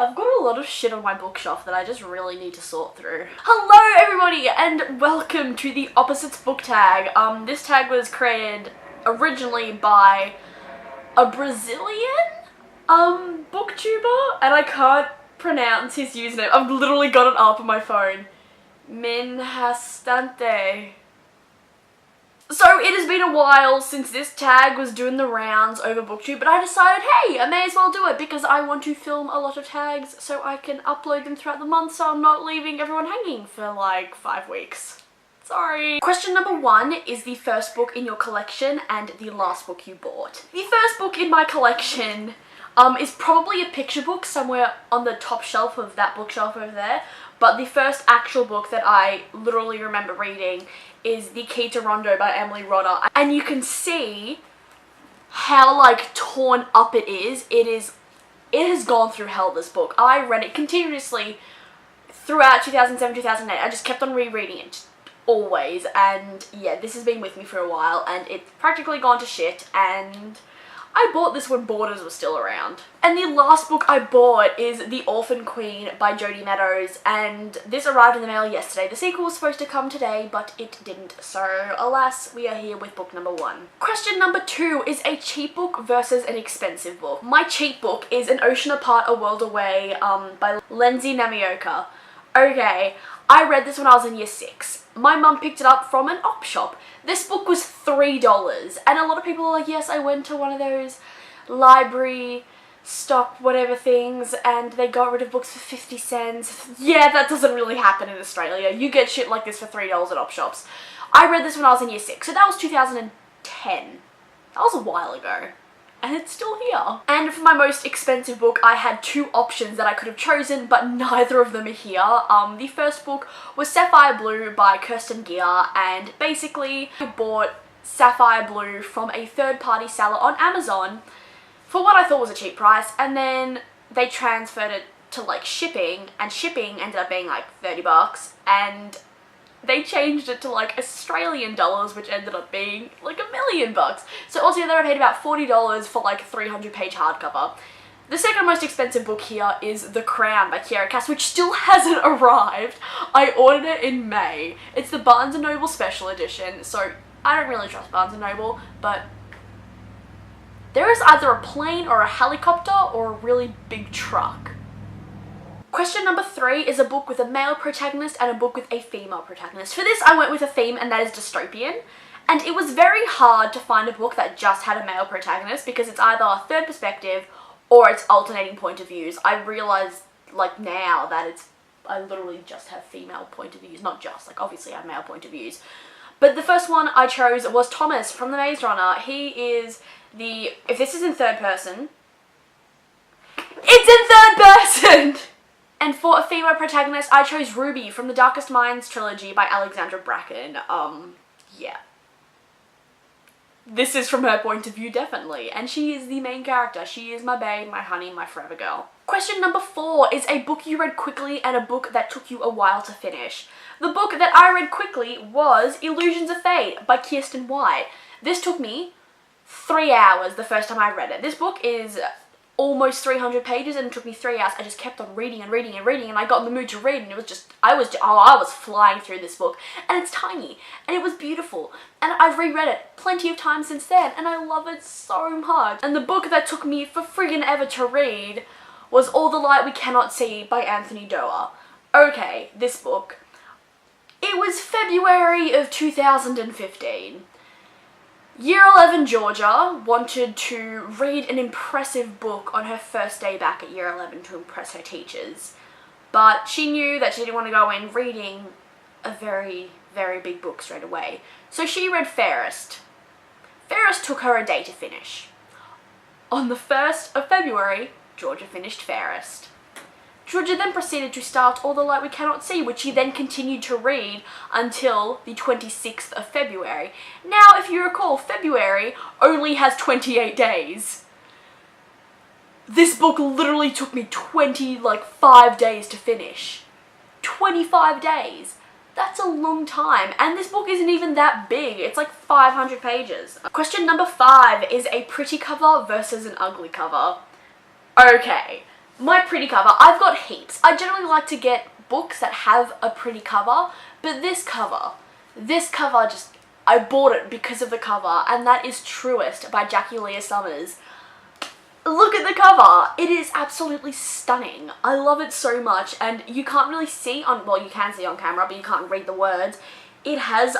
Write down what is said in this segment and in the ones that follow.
I've got a lot of shit on my bookshelf that I just really need to sort through. Hello everybody and welcome to the Opposites book tag. This tag was created originally by a Brazilian booktuber, and I can't pronounce his username. I've literally got it up on my phone. Minhastante. So it has been a while since this tag was doing the rounds over BookTube, but I decided, hey, I may as well do it because I want to film a lot of tags so I can upload them throughout the month so I'm not leaving everyone hanging for like 5 weeks. Sorry. Question number 1 is the first book in your collection and the last book you bought. The first book in my collection is probably a picture book somewhere on the top shelf of that bookshelf over there, but the first actual book that I literally remember reading is The Key to Rondo by Emily Rodda, and you can see how like torn up it is. It has gone through hell, this book. I read it continuously throughout 2007, 2008. I just kept on rereading it always, and yeah, this has been with me for a while and it's practically gone to shit, and I bought this when Borders was still around. And the last book I bought is The Orphan Queen by Jodi Meadows, and this arrived in the mail yesterday. The sequel was supposed to come today, but it didn't, so alas, we are here with book number 1. Question number 2 is a cheap book versus an expensive book. My cheap book is An Ocean Apart, A World Away by Lindsay Namioka. Okay, I read this when I was in year 6. My mum picked it up from an op shop. This book was $3, and a lot of people are like, yes, I went to one of those library stock whatever things and they got rid of books for 50 cents. Yeah, that doesn't really happen in Australia. You get shit like this for $3 at op shops. I read this when I was in year 6, so that was 2010. That was a while ago. And it's still here. And for my most expensive book, I had 2 options that I could have chosen, but neither of them are here. The first book was Sapphire Blue by Kirsten Gier, and basically I bought Sapphire Blue from a third-party seller on Amazon for what I thought was a cheap price, and then they transferred it to like shipping, and shipping ended up being like 30 bucks, and they changed it to like Australian dollars, which ended up being like $1 million bucks. So altogether I paid about $40 for like a 300-page hardcover. The second most expensive book here is The Crown by Kiera Cass, which still hasn't arrived. I ordered it in May. It's the Barnes & Noble special edition, so I don't really trust Barnes & Noble, but there is either a plane or a helicopter or a really big truck. Question number 3 is a book with a male protagonist and a book with a female protagonist. For this, I went with a theme, and that is dystopian. And it was very hard to find a book that just had a male protagonist because it's either a third perspective or it's alternating point of views. I realize like now that I literally just have female point of views, not just, like obviously I have male point of views. But the first one I chose was Thomas from The Maze Runner. He is if this is in third person, it's in third person! And for a female protagonist, I chose Ruby from the Darkest Minds trilogy by Alexandra Bracken. Yeah. This is from her point of view, definitely. And she is the main character. She is my babe, my honey, my forever girl. Question number 4 is a book you read quickly and a book that took you a while to finish. The book that I read quickly was Illusions of Fate by Kiersten White. This took me 3 hours the first time I read it. This book is almost 300 pages and it took me 3 hours. I just kept on reading and reading and reading, and I got in the mood to read, and it was just, I was flying through this book, and it's tiny and it was beautiful, and I've reread it plenty of times since then and I love it so much. And the book that took me for friggin' ever to read was All the Light We Cannot See by Anthony Doerr. Okay, this book. It was February of 2015. Year 11 Georgia wanted to read an impressive book on her first day back at Year 11 to impress her teachers, but she knew that she didn't want to go in reading a very, very big book straight away. So she read Fairest. Fairest took her a day to finish. On the 1st of February, Georgia finished Fairest. Georgia then proceeded to start All the Light We Cannot See, which she then continued to read until the 26th of February. Now, if you recall, February only has 28 days. This book literally took me 5 days to finish. 25 days. That's a long time, and this book isn't even that big. It's like 500 pages. Question number 5 is a pretty cover versus an ugly cover. Okay. My pretty cover, I've got heaps. I generally like to get books that have a pretty cover, but this cover just, I bought it because of the cover, and that is Truest by Jackie Leah Summers. Look at the cover. It is absolutely stunning. I love it so much, and you can't really see on, well, you can see on camera, but you can't read the words. It has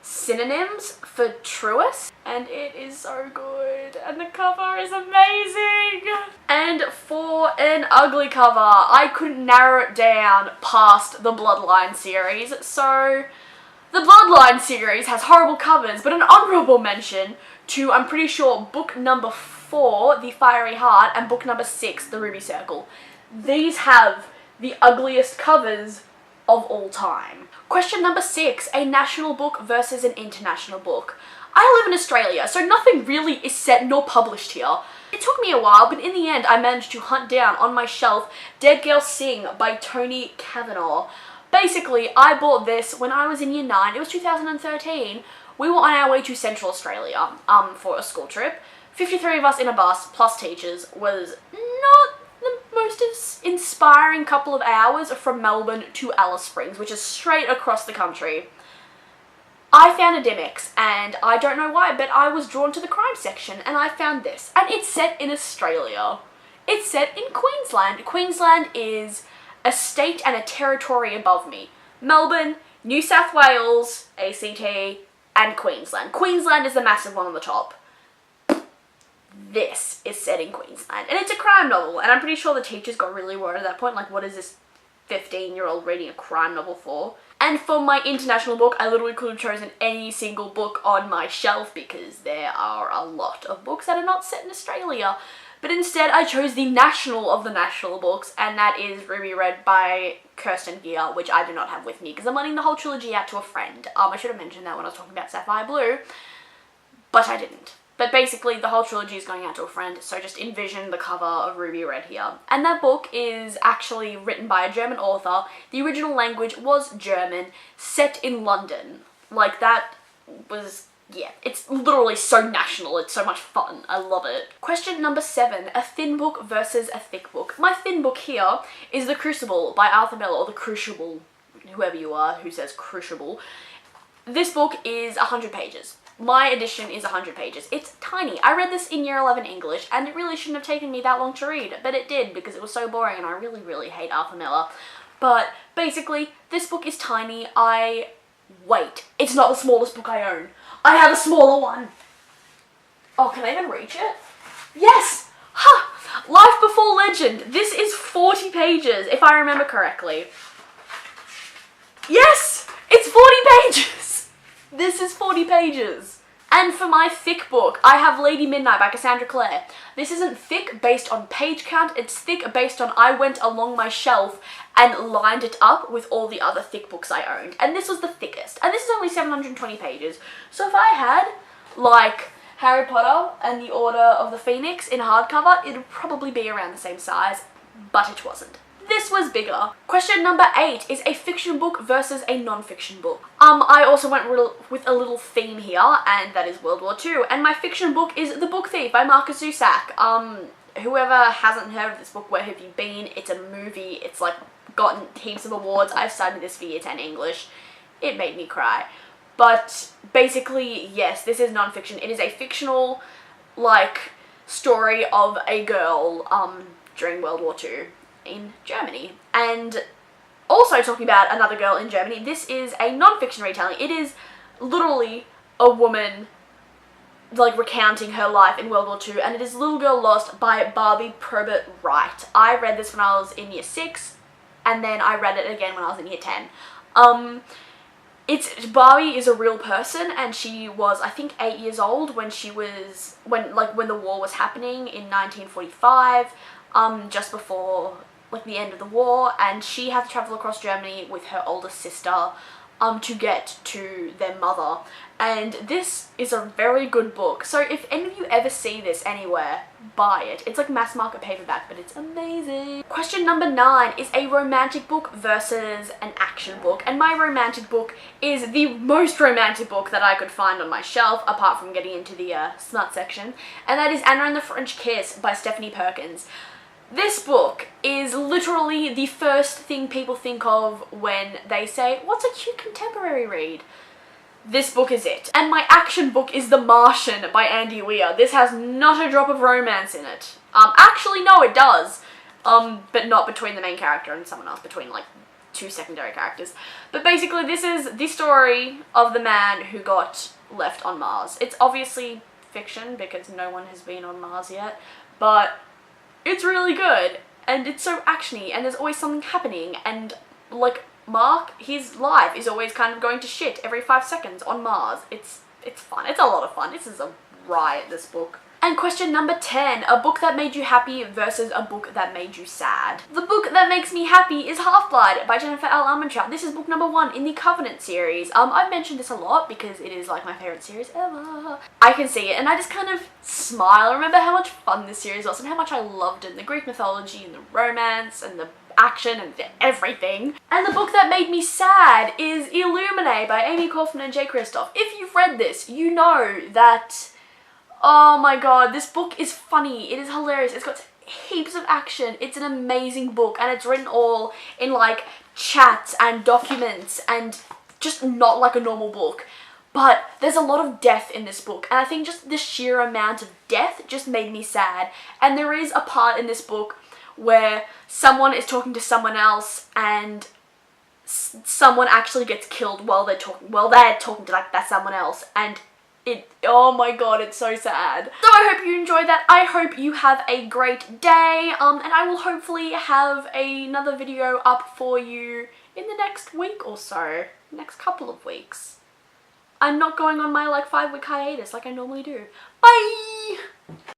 synonyms for Truest, and it is so good, and the cover is amazing. And for an ugly cover, I couldn't narrow it down past the Bloodline series, so the Bloodline series has horrible covers, but an honourable mention to, I'm pretty sure, book number 4, The Fiery Heart, and book number 6, The Ruby Circle. These have the ugliest covers of all time. Question number 6, a national book versus an international book. I live in Australia, so nothing really is set nor published here. It took me a while, but in the end I managed to hunt down on my shelf Dead Girl Sing by Tony Kavanagh. Basically, I bought this when I was in year 9, it was 2013. We were on our way to Central Australia for a school trip. 53 of us in a bus, plus teachers, was not the most inspiring couple of hours from Melbourne to Alice Springs, which is straight across the country. I found a Dimmix, and I don't know why, but I was drawn to the crime section, and I found this. And it's set in Australia. It's set in Queensland. Queensland is a state and a territory above me. Melbourne, New South Wales, ACT, and Queensland. Queensland is the massive one on the top. This is set in Queensland, and it's a crime novel, and I'm pretty sure the teachers got really worried at that point, like, what is this 15-year-old reading a crime novel for? And for my international book, I literally could have chosen any single book on my shelf because there are a lot of books that are not set in Australia. But instead, I chose the national of the national books, and that is Ruby Red by Kirsten Gier, which I do not have with me because I'm letting the whole trilogy out to a friend. I should have mentioned that when I was talking about Sapphire Blue, but I didn't. But basically, the whole trilogy is going out to a friend, so just envision the cover of Ruby Red here. And that book is actually written by a German author. The original language was German, set in London. Like, that was, yeah, it's literally so national, it's so much fun, I love it. Question number 7, a thin book versus a thick book. My thin book here is The Crucible by Arthur Miller, or The Crucible, whoever you are who says Crucible. This book is 100 pages. My edition is 100 pages. It's tiny. I read this in year 11 English, and it really shouldn't have taken me that long to read, but it did because it was so boring, and I really, really hate Arthur Miller. But basically, this book is tiny. Wait, it's not the smallest book I own. I have a smaller one. Oh, can I even reach it? Yes! Ha! Life Before Legend. This is 40 pages, if I remember correctly. Yes! It's 40 pages! This is 40 pages. And for my thick book, I have Lady Midnight by Cassandra Clare. This isn't thick based on page count, it's thick based on I went along my shelf and lined it up with all the other thick books I owned. And this was the thickest. And this is only 720 pages. So if I had, like, Harry Potter and the Order of the Phoenix in hardcover, it would probably be around the same size, but it wasn't. This was bigger. Question number 8 is a fiction book versus a non-fiction book. I also went with a little theme here, and that is World War II. And my fiction book is The Book Thief by Markus Zusak. Whoever hasn't heard of this book, where have you been? It's a movie. It's like gotten heaps of awards. I've studied this for year 10 English. It made me cry. But basically, yes, this is non-fiction. It is a fictional, like, story of a girl during World War II. In Germany. And also talking about another girl in Germany, this is a non-fiction retelling. It is literally a woman, like, recounting her life in World War II, and it is Little Girl Lost by Barbie Probert Wright. I read this when I was in year 6, and then I read it again when I was in year 10. Barbie is a real person, and she was, I think, 8 years old when when the war was happening in 1945, just before, like, the end of the war, and she had to travel across Germany with her older sister to get to their mother. And this is a very good book, so if any of you ever see this anywhere, buy it. It's like mass market paperback, but it's amazing. Question number 9 is a romantic book versus an action book, and my romantic book is the most romantic book that I could find on my shelf, apart from getting into the smut section, and that is Anna and the French Kiss by Stephanie Perkins. This book is literally the first thing people think of when they say, what's a cute contemporary read? This book is it. And my action book is The Martian by Andy Weir. This has not a drop of romance in it. Actually, no, it does. But not between the main character and someone else, between like 2 secondary characters. But basically, this is the story of the man who got left on Mars. It's obviously fiction because no one has been on Mars yet, but it's really good, and it's so actiony, and there's always something happening, and like Mark, his life is always kind of going to shit every 5 seconds on Mars. It's fun. It's a lot of fun. This is a riot, this book. And question number 10, a book that made you happy versus a book that made you sad. The book that makes me happy is Half-Blood by Jennifer L. Armentrout. This is book number 1 in the Covenant series. I've mentioned this a lot because it is like my favourite series ever. I can see it and I just kind of smile. I remember how much fun this series was and how much I loved it, and the Greek mythology and the romance and the action and everything. And the book that made me sad is Illuminae by Amy Kaufman and Jay Kristoff. If you've read this, you know that, oh my god, this book is funny, it is hilarious, it's got heaps of action, it's an amazing book, and it's written all in like chats and documents and just not like a normal book. But there's a lot of death in this book, and I think just the sheer amount of death just made me sad. And there is a part in this book where someone is talking to someone else and someone actually gets killed while they're talking to like that someone else, and oh my god, it's so sad. So I hope you enjoyed that. I hope you have a great day, and I will hopefully have another video up for you in the next week or so, next couple of weeks. I'm not going on my like 5-week hiatus like I normally do. Bye!